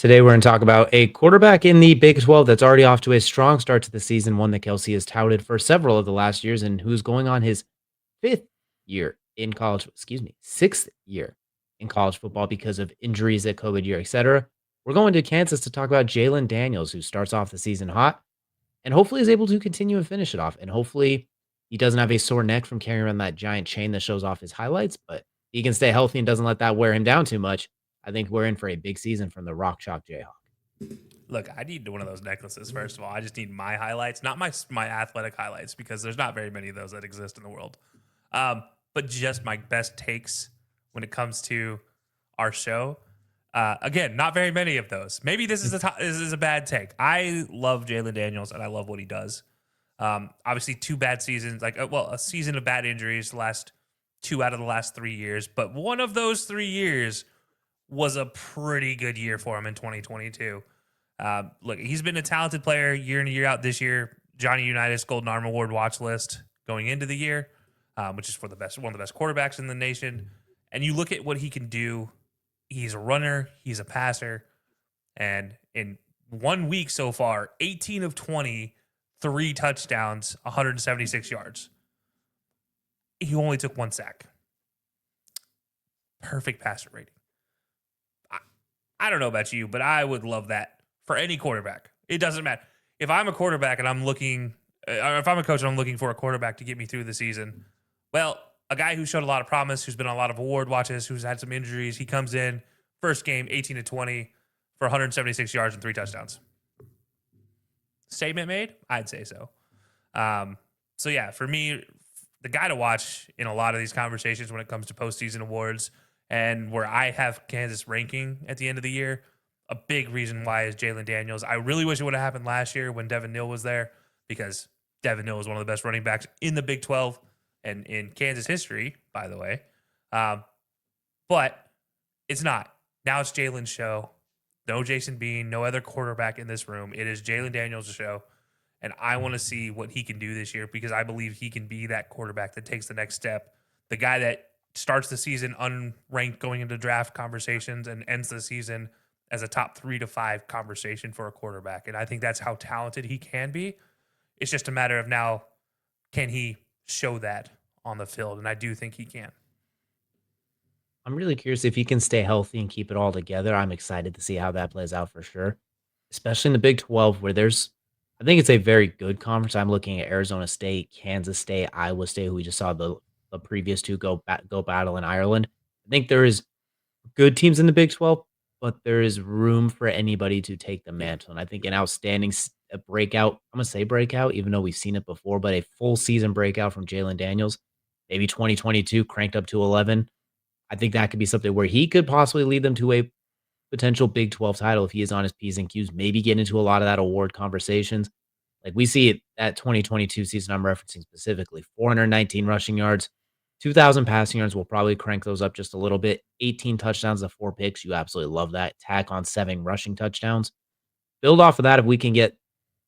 Today, we're going to talk about a quarterback in the Big 12 that's already off to a strong start to the season, one that Kelcey has touted for several of the last years, and who's going on his fifth year in college, sixth year in college football because of injuries at COVID year, etc. We're going to Kansas to talk about Jalon Daniels, who starts off the season hot and hopefully is able to continue and finish it off. And hopefully he doesn't have a sore neck from carrying around that giant chain that shows off his highlights, but he can stay healthy and doesn't let that wear him down too much. I think we're in for a big season from the Rock Chalk Jayhawk. Look, I need one of those necklaces. First of all, I just need my highlights, not my athletic highlights, because there's not very many of those that exist in the world. But just my best takes when it comes to our show. Again, not very many of those. Maybe this is a bad take. I love Jalon Daniels and I love what he does. Obviously, two bad seasons, a season of bad injuries, the last 2 out of the last 3 years. But one of those 3 years was a pretty good year for him in 2022. Look, he's been a talented player year in and year out. This year, Johnny Unitas Golden Arm Award watch list going into the year, which is for one of the best quarterbacks in the nation. And you look at what he can do. He's a runner. He's a passer. And in 1 week so far, 18 of 20, 3 touchdowns, 176 yards. He only took 1 sack. Perfect passer rating. I don't know about you, but I would love that for any quarterback. It doesn't matter. If I'm a quarterback and I'm looking, or if I'm a coach and I'm looking for a quarterback to get me through the season, well, a guy who showed a lot of promise, who's been on a lot of award watches, who's had some injuries, he comes in, first game, 18 to 20 for 176 yards and 3 touchdowns. Statement made? I'd say so. So yeah, for me, the guy to watch in a lot of these conversations when it comes to postseason awards and where I have Kansas ranking at the end of the year, a big reason why is Jalon Daniels. I really wish it would have happened last year when Devin Neal was there, because Devin Neal is one of the best running backs in the Big 12 and in Kansas history, by the way. But it's not. Now it's Jalen's show. No Jason Bean, no other quarterback in this room. It is Jalon Daniels' show. And I want to see what he can do this year, because I believe he can be that quarterback that takes the next step. The guy that starts the season unranked going into draft conversations and ends the season as a top 3 to 5 conversation for a quarterback. And I think that's how talented he can be. It's just a matter of now, can he show that on the field? And I do think he can. I'm really curious if he can stay healthy and keep it all together. I'm excited to see how that plays out for sure, especially in the Big 12, where I think it's a very good conference. I'm looking at Arizona State, Kansas State, Iowa State, who we just saw the previous two go battle in Ireland. I think there is good teams in the Big 12, but there is room for anybody to take the mantle. And I think an outstanding a breakout, I'm going to say breakout, even though we've seen it before, but a full season breakout from Jalon Daniels, maybe 2022 cranked up to 11. I think that could be something where he could possibly lead them to a potential Big 12 title if he is on his P's and Q's, maybe get into a lot of that award conversations. Like we see it at 2022 season I'm referencing specifically, 419 rushing yards, 2,000 passing yards. We'll probably crank those up just a little bit. 18 touchdowns to 4 picks. You absolutely love that. Tack on 7 rushing touchdowns. Build off of that. If we can get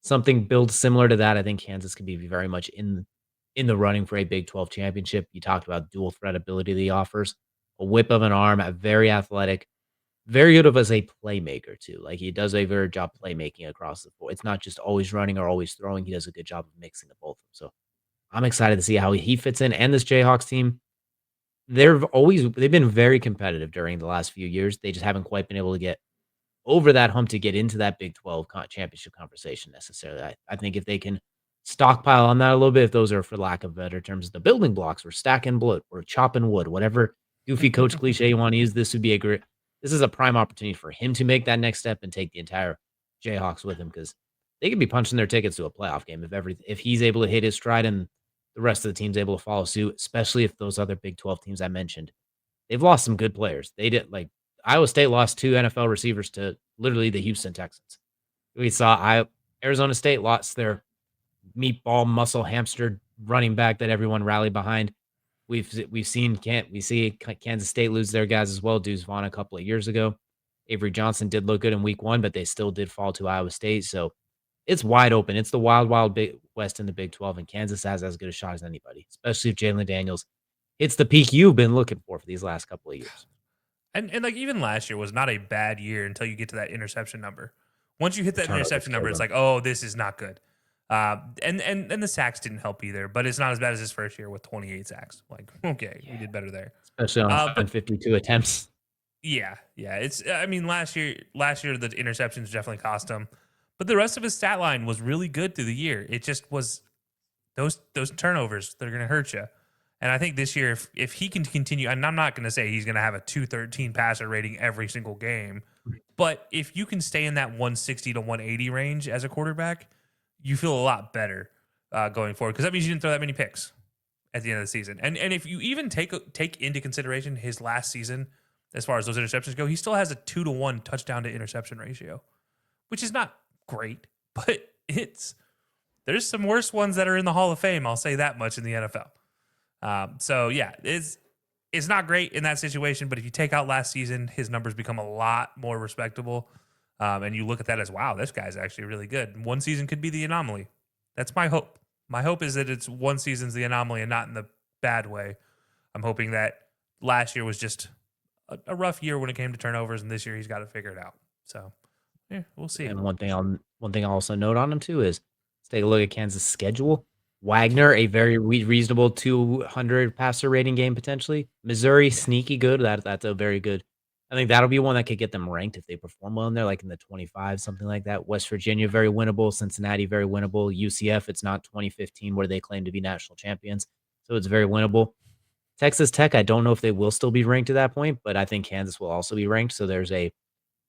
something built similar to that, I think Kansas could be very much in the running for a Big 12 championship. You talked about dual threat ability that he offers, a whip of an arm, a very athletic, very good of as a playmaker too. Like he does a very good job playmaking across the board. It's not just always running or always throwing. He does a good job of mixing the both of them. So I'm excited to see how he fits in. And this Jayhawks team, they've been very competitive during the last few years. They just haven't quite been able to get over that hump to get into that Big 12 championship conversation necessarily. I think if they can stockpile on that a little bit, if those are, for lack of better terms, the building blocks, we're stacking blood, we're chopping wood, whatever goofy coach cliche you want to use, this would be a great. This is a prime opportunity for him to make that next step and take the entire Jayhawks with him, because they could be punching their tickets to a playoff game if he's able to hit his stride and the rest of the team's able to follow suit, especially if those other Big 12 teams I mentioned, they've lost some good players. They did, like Iowa State lost 2 NFL receivers to literally the Houston Texans. We saw Arizona State lost their meatball muscle hamster running back that everyone rallied behind. We see Kansas State lose their guys as well. Deuce Vaughn a couple of years ago. Avery Johnson did look good in week 1, but they still did fall to Iowa State. So it's wide open. It's the wild, wild Big West in the Big 12, and Kansas has as good a shot as anybody, especially if Jalon Daniels hits the peak you've been looking for these last couple of years. And like even last year was not a bad year until you get to that interception number. Once you hit The that turnovers interception number, killed it's them, like, oh, this is not good. And the sacks didn't help either, but it's not as bad as his first year with 28 sacks. Like, okay, we yeah, did better there. especially on But 152 attempts. yeah, it's. I mean, last year the interceptions definitely cost him, but the rest of his stat line was really good through the year. It just was those turnovers that are going to hurt you. And I think this year, if he can continue, and I'm not going to say he's going to have a 213 passer rating every single game, but if you can stay in that 160 to 180 range as a quarterback, you feel a lot better going forward because that means you didn't throw that many picks at the end of the season. And if you even take into consideration his last season, as far as those interceptions go, he still has a 2-to-1 touchdown to interception ratio, which is not great, but there's some worse ones that are in the Hall of Fame. I'll say that much in the NFL. So yeah, it's not great in that situation. But if you take out last season, his numbers become a lot more respectable. And you look at that as, wow, this guy's actually really good. One season could be the anomaly. That's my hope. My hope is that it's one season's the anomaly and not in the bad way. I'm hoping that last year was just a rough year when it came to turnovers, and this year he's got it figured out. So yeah, we'll see. And one thing I'll also note on him too is let's take a look at Kansas' schedule. Wagner, a very reasonable 200 passer rating game potentially. Missouri, Yeah. sneaky good. That's a very good. I think that'll be one that could get them ranked if they perform well in there, like in the 25, something like that. West Virginia, very winnable. Cincinnati, very winnable. UCF, it's not 2015 where they claim to be national champions, so it's very winnable. Texas Tech, I don't know if they will still be ranked at that point, but I think Kansas will also be ranked. So there's a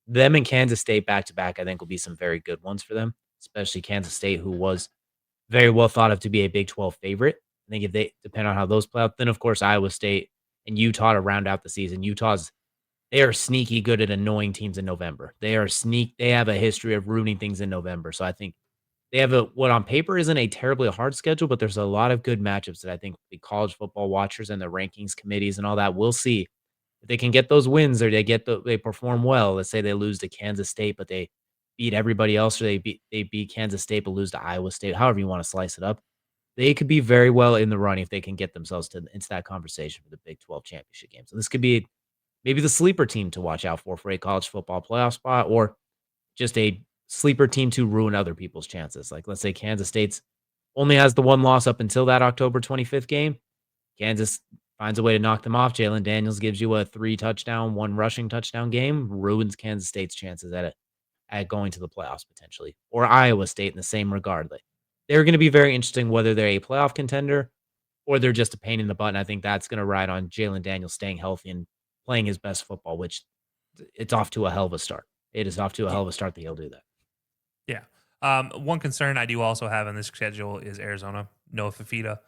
them and Kansas State back to back, I think will be some very good ones for them, especially Kansas State, who was very well thought of to be a Big 12 favorite. I think if they depend on how those play out, then of course Iowa State and Utah to round out the season. They are sneaky good at annoying teams in November. They have a history of ruining things in November. So I think they have what on paper isn't a terribly hard schedule, but there's a lot of good matchups that I think the college football watchers and the rankings committees and all that will see if they can get those wins or they perform well. Let's say they lose to Kansas State, but they beat everybody else, or they beat Kansas State but lose to Iowa State. However you want to slice it up, they could be very well in the running if they can get themselves into that conversation for the Big 12 championship game. So this could be maybe the sleeper team to watch out for a college football playoff spot, or just a sleeper team to ruin other people's chances. Like let's say Kansas State's only has the one loss up until that October 25th game. Kansas finds a way to knock them off. Jalon Daniels gives you a 3 touchdown, 1 rushing touchdown game, ruins Kansas State's chances at going to the playoffs potentially, or Iowa State in the same regard. Like, they're going to be very interesting whether they're a playoff contender or they're just a pain in the butt. And I think that's going to ride on Jalon Daniels staying healthy and playing his best football, which it's off to a hell of a start. It is off to a hell of a start that he'll do that. Yeah. One concern I do also have in this schedule is Arizona. Noah Fafita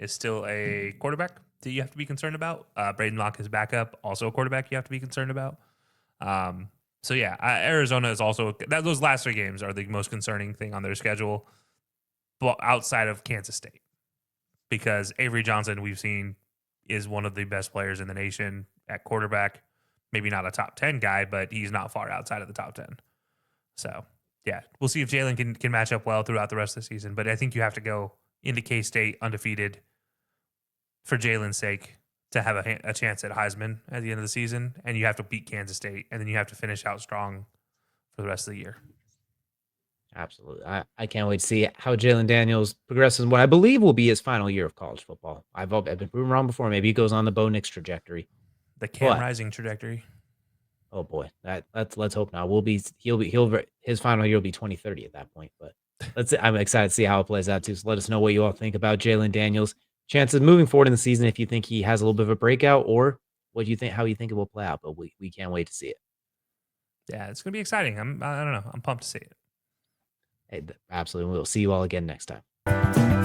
is still a quarterback that you have to be concerned about. Braden Locke is backup, also a quarterback you have to be concerned about. So yeah, Arizona is also those last 3 games are the most concerning thing on their schedule, but outside of Kansas State, because Avery Johnson we've seen is one of the best players in the nation at quarterback. Maybe not a top 10 guy, but he's not far outside of the top 10. So yeah, we'll see if Jalon can match up well throughout the rest of the season. But I think you have to go into K State undefeated for Jalon's sake to have a chance at Heisman at the end of the season, and you have to beat Kansas State, and then you have to finish out strong for the rest of the year. Absolutely. I can't wait to see how Jalon Daniels progresses in what I believe will be his final year of college football. I've been proven wrong before. Maybe he goes on the Bo Nix trajectory. The Cam But Rising trajectory. oh boy, let's hope not. He'll his final year will be 2030 at that point. But I'm excited to see how it plays out too. So let us know what you all think about Jalon Daniels' chances moving forward in the season. If you think he has a little bit of a breakout, or what you think, how you think it will play out. But we can't wait to see it. Yeah, it's gonna be exciting. I don't know. I'm pumped to see it. Hey, absolutely. We'll see you all again next time.